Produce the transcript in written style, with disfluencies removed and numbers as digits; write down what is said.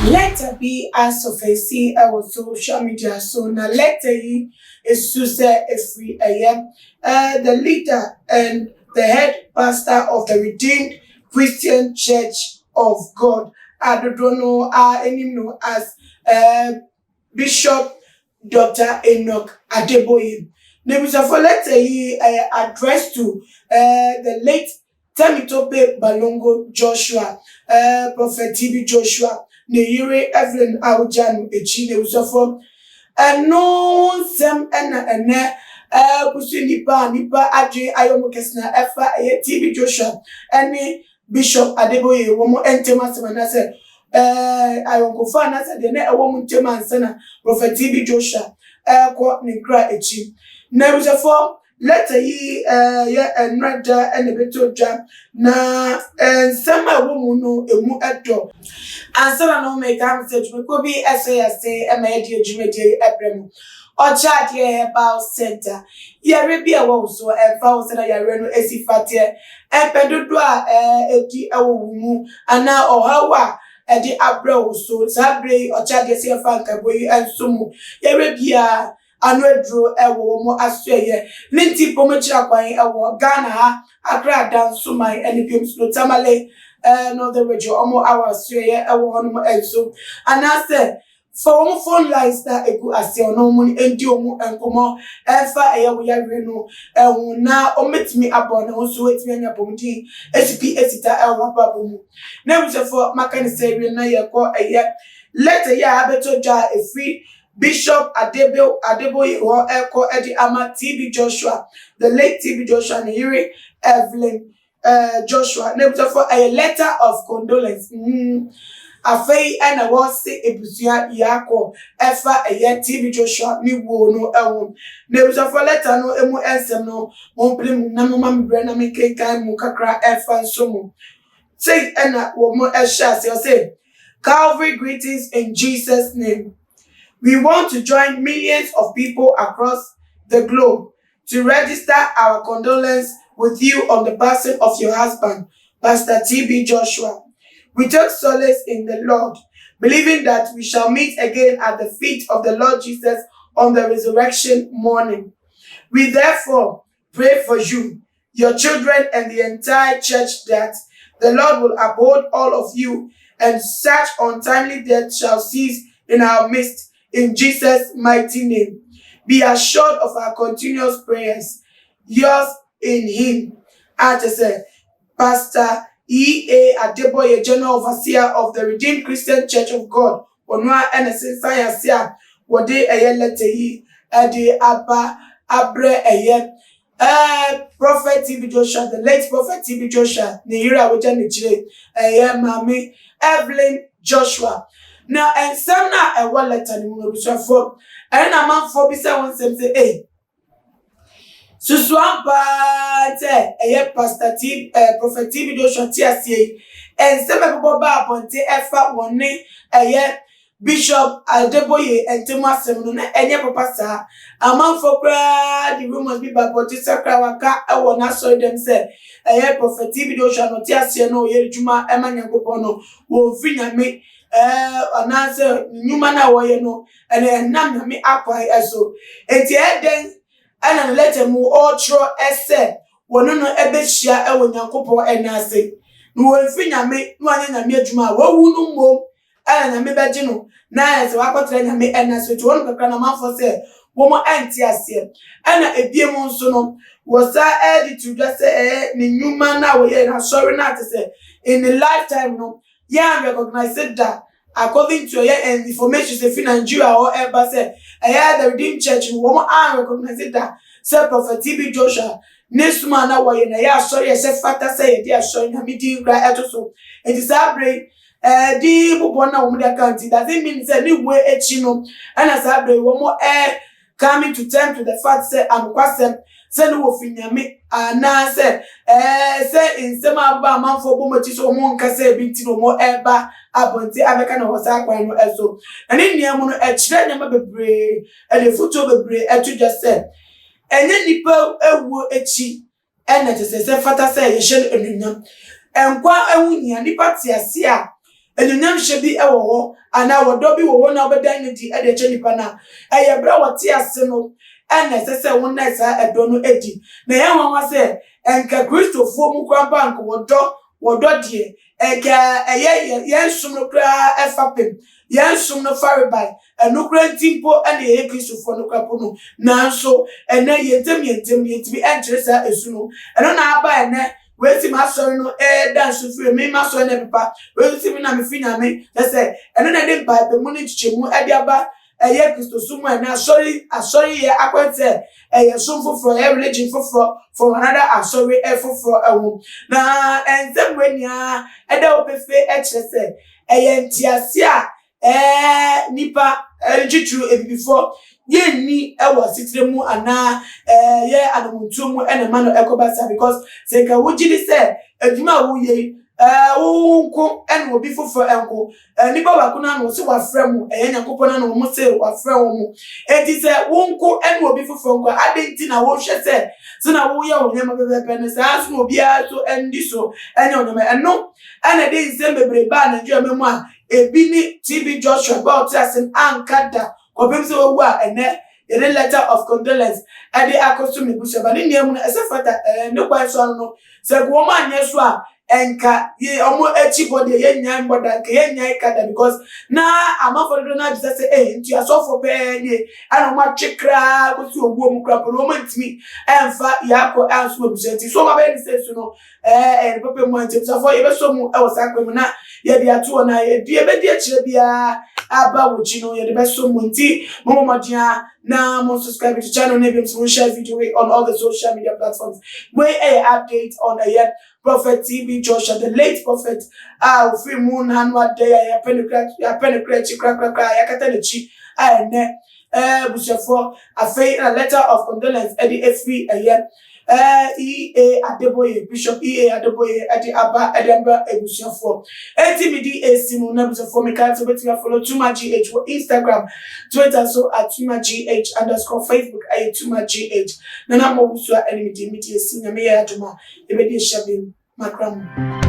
Letter B as of a C our social media so now letter E is to say a free the leader and the head pastor of the Redeemed Christian Church of God. I don't know any know as Bishop Dr. Enoch Adeboye. For letter E addressed to the late Temitope Balongo Joshua, Prophet TB Joshua, Neyire Evelyn Aujanu Echine Usofo, and no sem ene kusu nipa adwe ayomo kesna efa TB Joshua, any Bishop Adeboye womo entema semana se ayonko fa na se de na ewo ntema ansana Prophet TB Joshua ko nkra echi na Usofo letter yi enrada enebeto dwa na nsema wo no emu edo answer no make am say ko bi say emedi ejumedi ebrem ocha de about center yare bi e wo so emfa wo say na yare no esifate empedodo a edi ewo mu ana ohawa edi abra wo so sabre ocha de say emfa nkaboyi ensumu yare bia anodro ewo mo aseye linti pomechira kwan ewo Ghana ha Accra danso my enipim so tamale no the radio omo hours ye ewo hono enso anase for phone lines that egu ase ono mo endi omo enkomo efa eyewo yare no ehun na ometimi abon na so wetimi anya pomdi HP esita ewo babo mu na we for makani say we na ye ko letter ya abeto ja free Bishop Adeboye or Eko Edi Ama TB Joshua, the late TB Joshua Nehiri Evelyn Joshua. Nebuta for a letter of condolence. Afei and was say ebusia yako efa TB Joshua ni wo no ewo. Nebuta for letter no emu ensem no momplim na mama mbrena me kenkan mu kakra efa nsomo. Say ena wo mo esha say Calvary greetings in Jesus' name. We want to join millions of people across the globe to register our condolence with you on the passing of your husband, Pastor TB Joshua. We take solace in the Lord, believing that we shall meet again at the feet of the Lord Jesus on the resurrection morning. We therefore pray for you, your children, and the entire church that the Lord will uphold all of you, and such untimely death shall cease in our midst. In Jesus' mighty name, be assured of our continuous prayers. Yours in Him. As I said, Pastor E.A. Adeboye, General Overseer of the Redeemed Christian Church of God. Onwa NSN Sayasia, Wode Eye Leteyi, Ede Abba Abre Eye. Prophet TB Joshua, the late Prophet TB Joshua, Nehira Wajan Nichile, Mami Evelyn Joshua. Now, and some now a wallet and for and a man for beside one say, Suswampa, Pastor T, Prophet TB Joshua TSA, and some people bar upon TF one name, Bishop Adeboye and Thomas Seminole, and your papa, a man for the room must be by Potisa Krawaka, I will not saw them say, Prophet TB Joshua, no TSA, no Yerjuma, Emmanuel Gopono, will finish me. Anase nyuma na woye no ene nam me akwa eso enti eden ana letter mu otro ese wono no ebehia e wonyankopon enase no wonfi nyame no anya nyame adwuma wo wu no mom ana nyame beje no na ese wakotre nyame enase to wono kakra na manfo se wo mo anti ase ana ebiem nso no wo sa edi to just say ni nyuma na woye na sorry na te say in the lifetime no yeah, recognize that according to your information, say Nigeria or ever say, the Redeemed Church, woman, I recognize that. Say Prophet TB Joshua, next man, now why na sorry, I said, factor say, they are showing a meeting right so. It is our brain, the Bubona woman county. Doesn't mean it's a new way, chino, and as I bring one more air coming to terms to the fact, say, I'm quite say no finyame ana say in sema ba manfo bomochi so mo nka say binti no mo eba abonti abeka na hosa kwan no eso ene niam no e kire nyama bebre e le futo bebre e to just say enye nipa ewu echi ene te say fata say ye hye enunyam enkwa ewunya nipa tiase a enyonyam hye bi ewo ho ana wodo bi wo ho na obedan ne di e de che nipa na eye bra wote ase no ene sese won na sa edo no edi na ye hwanwa se enka Christopher mu kwa bank wodo de eka eye yensum no kra efapem yensum no faribai eno kra ntimpo ene ye Christopher no kwapo no nanso ene yentem yetimi enkyere sa esu no eno na aba ene wesi ma sorry no dance free me ma sorry na papa wesi mi na me fina me say eno na de mpa be mu ni chichemu e dia ba eye Kristo sumu na sorry ye akwete eye sum foforo e religion foforo from another sorry e foforo ewu na enzem wenia e da opefe e kire say eye ntiase a nipa jitru ebibifo ye ni ewo sitire mu ana ye anomuntu mu ene ma no ekobasa because se ka wujidi se adwuma wo ye unko ene obi fofo enko nipa wa kuna no se wa fremu nyankopon na no mo se wa fremu mu enti se unko ene obi fofo enko adenti na wo hwe se na wo ye wo nyama bebe ne sa aso obi a so endi so enya onyama eno ene de nsembe breba na nju amemu a ebi ni TB Joshua about asen ankada obemse wo a ene a letter of condolence ade akoso mebusa ba ne niam no esefata ne kwa so no se go ma anye so a enka ye omo echi body ye nyan boda ke ye nyan kada because na amafo do na bisa say nti asofo pe ni ana ma twekra ko si obuo mu kra no ma ntimi emfa yakọ anso mebusa nti so ma be ni say so no pepe mo ntimi so for ye be so mu e wo sakwem na ye de ato na ye die be die kire bia aba wo chi no ye de be so mu nti mo dia na mo subscribe to channel na be so share video on all the social media platforms where a update on a Prophet TB Joshua, the late prophet, free moon and what day I penetrate, crack, yakatachi, Bushafo, a letter of condolence, Eddie F.V. E.A. Adeboye, Bishop E.A. Adeboye, Eddie Abba, Edinburgh, Bushafo, ATBD, Simu, Bushafo, Mikael, so follow Tuma GH, Instagram, Twitter, so at Tuma GH, Facebook, Tuma GH, Nana Mobusua, enemy, media, senior, Mea Juma, Ebedi Shabim. Macron.